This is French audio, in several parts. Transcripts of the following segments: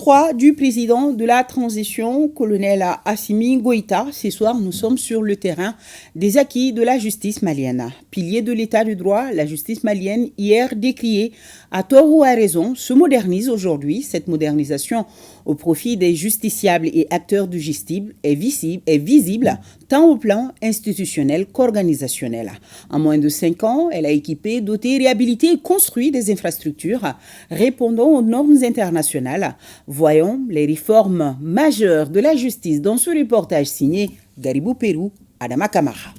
3 du président de la transition, colonel Assimi Goïta. Ce soir, nous sommes sur le terrain des acquis de la justice malienne. Pilier de l'état de droit, la justice malienne, hier décriée à tort ou à raison, se modernise aujourd'hui. Cette modernisation au profit des justiciables et acteurs du justice est visible tant au plan institutionnel qu'organisationnel. En moins de 5 ans, elle a équipé, doté, réhabilité et construit des infrastructures répondant aux normes internationales. Voyons les réformes majeures de la justice dans ce reportage signé Garibou Pérou, Adama Kamara.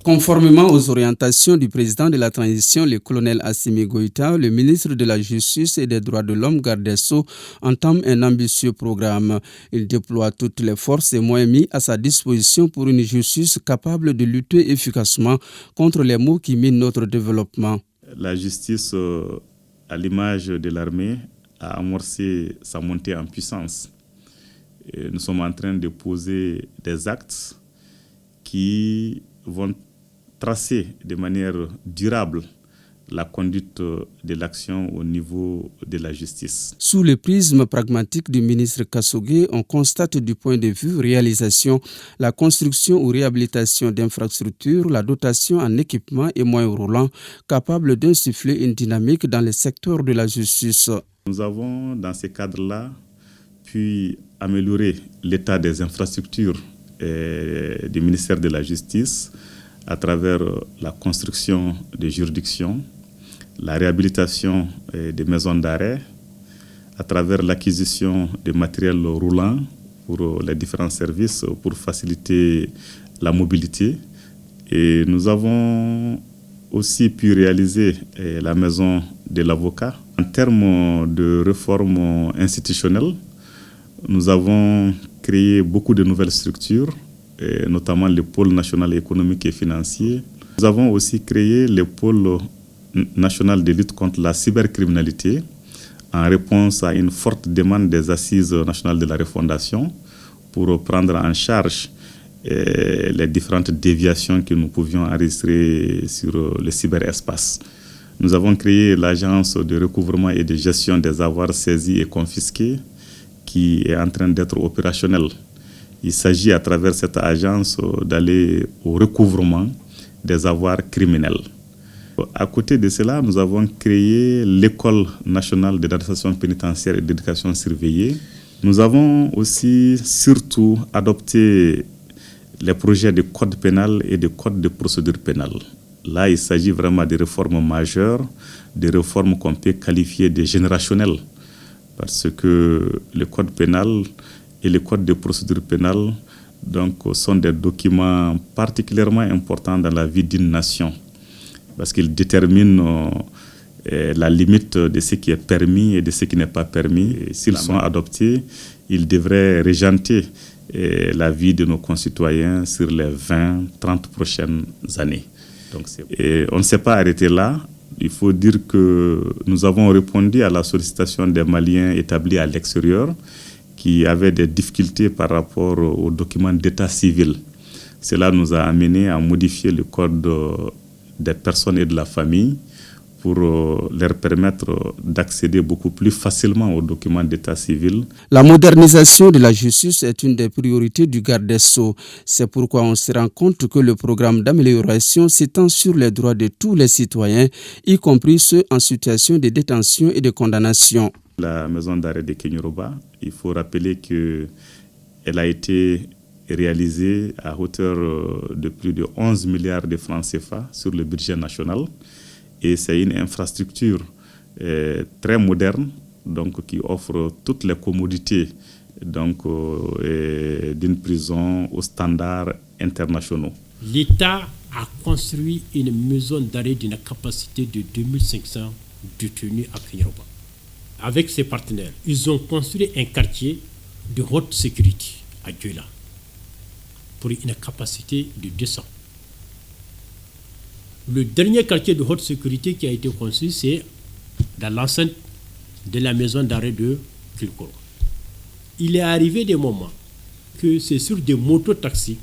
Conformément aux orientations du président de la transition, le colonel Assimi Goïta, le ministre de la Justice et des Droits de l'Homme, garde des Sceaux, entame un ambitieux programme. Il déploie toutes les forces et moyens mis à sa disposition pour une justice capable de lutter efficacement contre les maux qui minent notre développement. La justice, à l'image de l'armée, a amorcé sa montée en puissance. Et nous sommes en train de poser des actes qui vont tracer de manière durable la conduite de l'action au niveau de la justice. Sous le prisme pragmatique du ministre Kassogué, on constate du point de vue réalisation, la construction ou réhabilitation d'infrastructures, la dotation en équipement et moyens roulants capables d'insuffler une dynamique dans le secteur de la justice. Nous avons, dans ces cadres-là, pu améliorer l'état des infrastructures du ministère de la Justice à travers la construction des juridictions, la réhabilitation des maisons d'arrêt, à travers l'acquisition de matériel roulant pour les différents services pour faciliter la mobilité. Et nous avons aussi pu réaliser la maison de l'avocat. En termes de réforme institutionnelle, nous avons créé beaucoup de nouvelles structures, notamment le pôle national économique et financier. Nous avons aussi créé le pôle national de lutte contre la cybercriminalité en réponse à une forte demande des assises nationales de la refondation pour prendre en charge les différentes déviations que nous pouvions enregistrer sur le cyberespace. Nous avons créé l'agence de recouvrement et de gestion des avoirs saisis et confisqués qui est en train d'être opérationnelle. Il s'agit à travers cette agence d'aller au recouvrement des avoirs criminels. À côté de cela, nous avons créé l'École nationale d'administration pénitentiaire et d'éducation surveillée. Nous avons aussi surtout adopté les projets de code pénal et de code de procédure pénale. Là, il s'agit vraiment de réformes majeures, de réformes qu'on peut qualifier de générationnelles, parce que le code pénal et le code de procédure pénale sont des documents particulièrement importants dans la vie d'une nation, parce qu'ils déterminent la limite de ce qui est permis et de ce qui n'est pas permis. Et s'ils sont adoptés, ils devraient régenter la vie de nos concitoyens sur les 20-30 prochaines années. Et on ne s'est pas arrêté là. Il faut dire que nous avons répondu à la sollicitation des Maliens établis à l'extérieur qui avaient des difficultés par rapport aux documents d'état civil. Cela nous a amené à modifier le code des personnes et de la famille pour leur permettre d'accéder beaucoup plus facilement aux documents d'état civil. La modernisation de la justice est une des priorités du garde des Sceaux. C'est pourquoi on se rend compte que le programme d'amélioration s'étend sur les droits de tous les citoyens, y compris ceux en situation de détention et de condamnation. La maison d'arrêt de Kenyoroba, il faut rappeler qu'elle a été réalisée à hauteur de plus de 11 milliards de francs CFA sur le budget national. Et c'est une infrastructure très moderne, qui offre toutes les commodités d'une prison aux standards internationaux. L'État a construit une maison d'arrêt d'une capacité de 2500 détenus à Kenyoroba. Avec ses partenaires, ils ont construit un quartier de haute sécurité à Dioula pour une capacité de 200. Le dernier quartier de haute sécurité qui a été construit, c'est dans l'enceinte de la maison d'arrêt de Kilkoro. Il est arrivé des moments que c'est sur des mototaxis,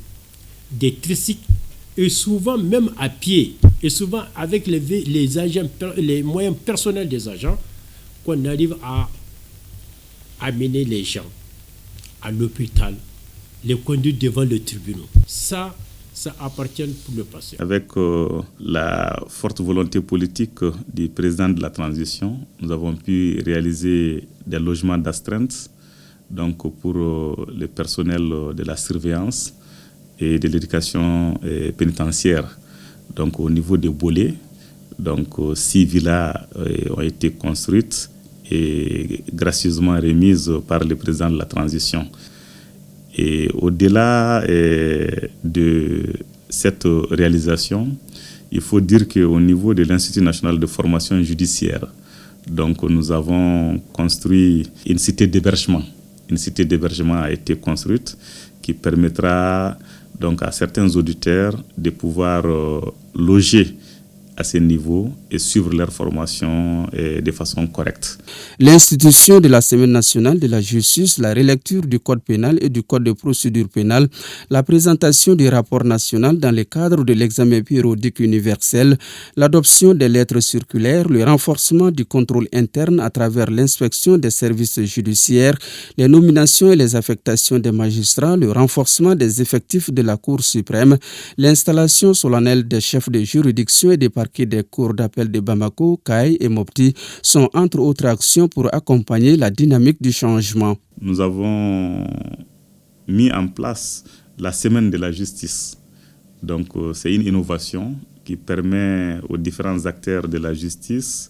des tricycles, et souvent même à pied, et souvent avec les moyens personnels des agents, qu'on arrive à amener les gens à l'hôpital, les conduire devant le tribunal. Ça appartient pour le passé. Avec la forte volonté politique du président de la transition, nous avons pu réaliser des logements d'astreinte donc pour le personnel de la surveillance et de l'éducation pénitentiaire. Donc au niveau des Bolets, donc 6 villas ont été construites et gracieusement remises par le président de la transition. Et au-delà de cette réalisation, il faut dire qu'au niveau de l'Institut national de formation judiciaire, donc nous avons construit une cité d'hébergement. Une cité d'hébergement a été construite qui permettra donc à certains auditeurs de pouvoir loger à ce niveau et suivre leur formation de façon correcte. L'institution de la Semaine nationale de la justice, la relecture du code pénal et du code de procédure pénale, la présentation du rapport national dans le cadre de l'examen périodique universel, l'adoption des lettres circulaires, le renforcement du contrôle interne à travers l'inspection des services judiciaires, les nominations et les affectations des magistrats, le renforcement des effectifs de la Cour suprême, l'installation solennelle des chefs de juridiction et des parquets des cours d'appel de Bamako, Kayes et Mopti sont entre autres actions pour accompagner la dynamique du changement. Nous avons mis en place la semaine de la justice. Donc c'est une innovation qui permet aux différents acteurs de la justice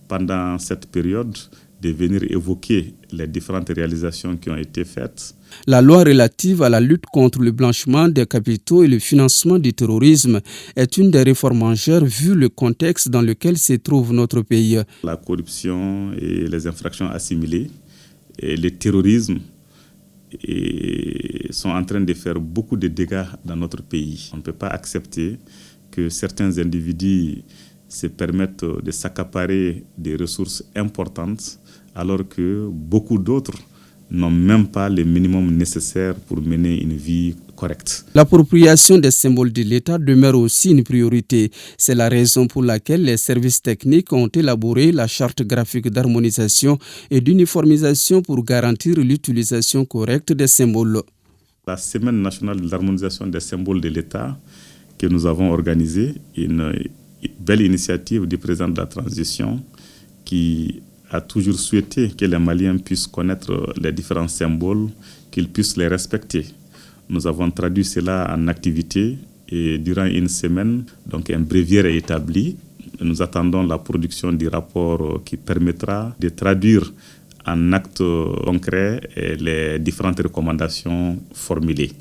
pendant cette période de venir évoquer les différentes réalisations qui ont été faites. La loi relative à la lutte contre le blanchiment des capitaux et le financement du terrorisme est une des réformes majeures vu le contexte dans lequel se trouve notre pays. La corruption et les infractions assimilées et le terrorisme sont en train de faire beaucoup de dégâts dans notre pays. On ne peut pas accepter que certains individus se permettent de s'accaparer des ressources importantes alors que beaucoup d'autres n'ont même pas le minimum nécessaire pour mener une vie correcte. L'appropriation des symboles de l'État demeure aussi une priorité. C'est la raison pour laquelle les services techniques ont élaboré la charte graphique d'harmonisation et d'uniformisation pour garantir l'utilisation correcte des symboles. La Semaine nationale de l'harmonisation des symboles de l'État que nous avons organisée, une belle initiative du président de la transition qui a toujours souhaité que les Maliens puissent connaître les différents symboles, qu'ils puissent les respecter. Nous avons traduit cela en activité et durant une semaine, donc un bréviaire est établi. Nous attendons la production du rapport qui permettra de traduire en actes concrets les différentes recommandations formulées.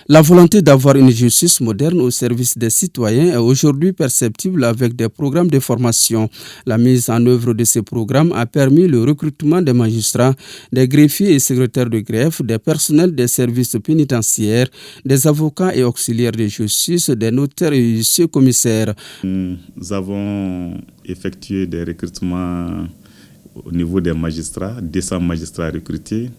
La volonté d'avoir une justice moderne au service des citoyens est aujourd'hui perceptible avec des programmes de formation. La mise en œuvre de ces programmes a permis le recrutement des magistrats, des greffiers et secrétaires de greffe, des personnels des services pénitentiaires, des avocats et auxiliaires de justice, des notaires et huissiers commissaires. Nous avons effectué des recrutements au niveau des magistrats, 200 magistrats recrutés,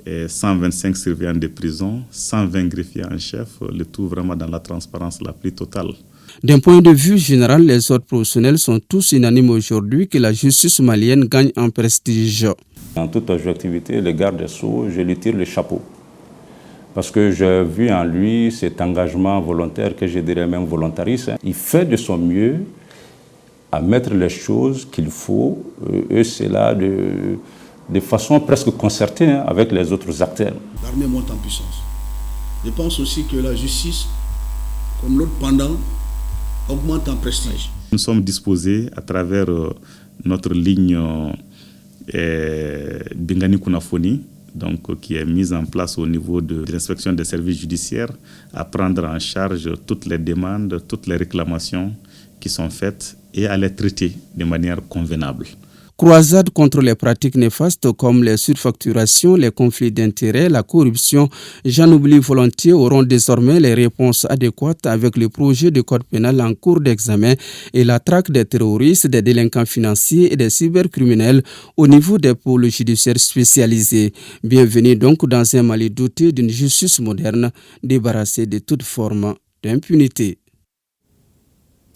125 surveillants de prison, 120 greffiers en chef, le tout vraiment dans la transparence la plus totale. D'un point de vue général, les autres professionnels sont tous unanimes aujourd'hui que la justice malienne gagne en prestige. En toute objectivité, le garde des Sceaux, je lui tire le chapeau. Parce que j'ai vu en lui cet engagement volontaire, que je dirais même volontariste. Il fait de son mieux à mettre les choses qu'il faut, et c'est là de façon presque concertée avec les autres acteurs. L'armée monte en puissance. Je pense aussi que la justice, comme l'autre pendant, augmente en prestige. Nous sommes disposés à travers notre ligne Bingani Kunafoni, donc, qui est mise en place au niveau de l'inspection des services judiciaires, à prendre en charge toutes les demandes, toutes les réclamations qui sont faites et à les traiter de manière convenable. Croisade contre les pratiques néfastes comme les surfacturations, les conflits d'intérêts, la corruption, j'en oublie volontiers, auront désormais les réponses adéquates avec le projet de code pénal en cours d'examen et la traque des terroristes, des délinquants financiers et des cybercriminels au niveau des pôles judiciaires spécialisés. Bienvenue donc dans un Mali doté d'une justice moderne, débarrassée de toute forme d'impunité.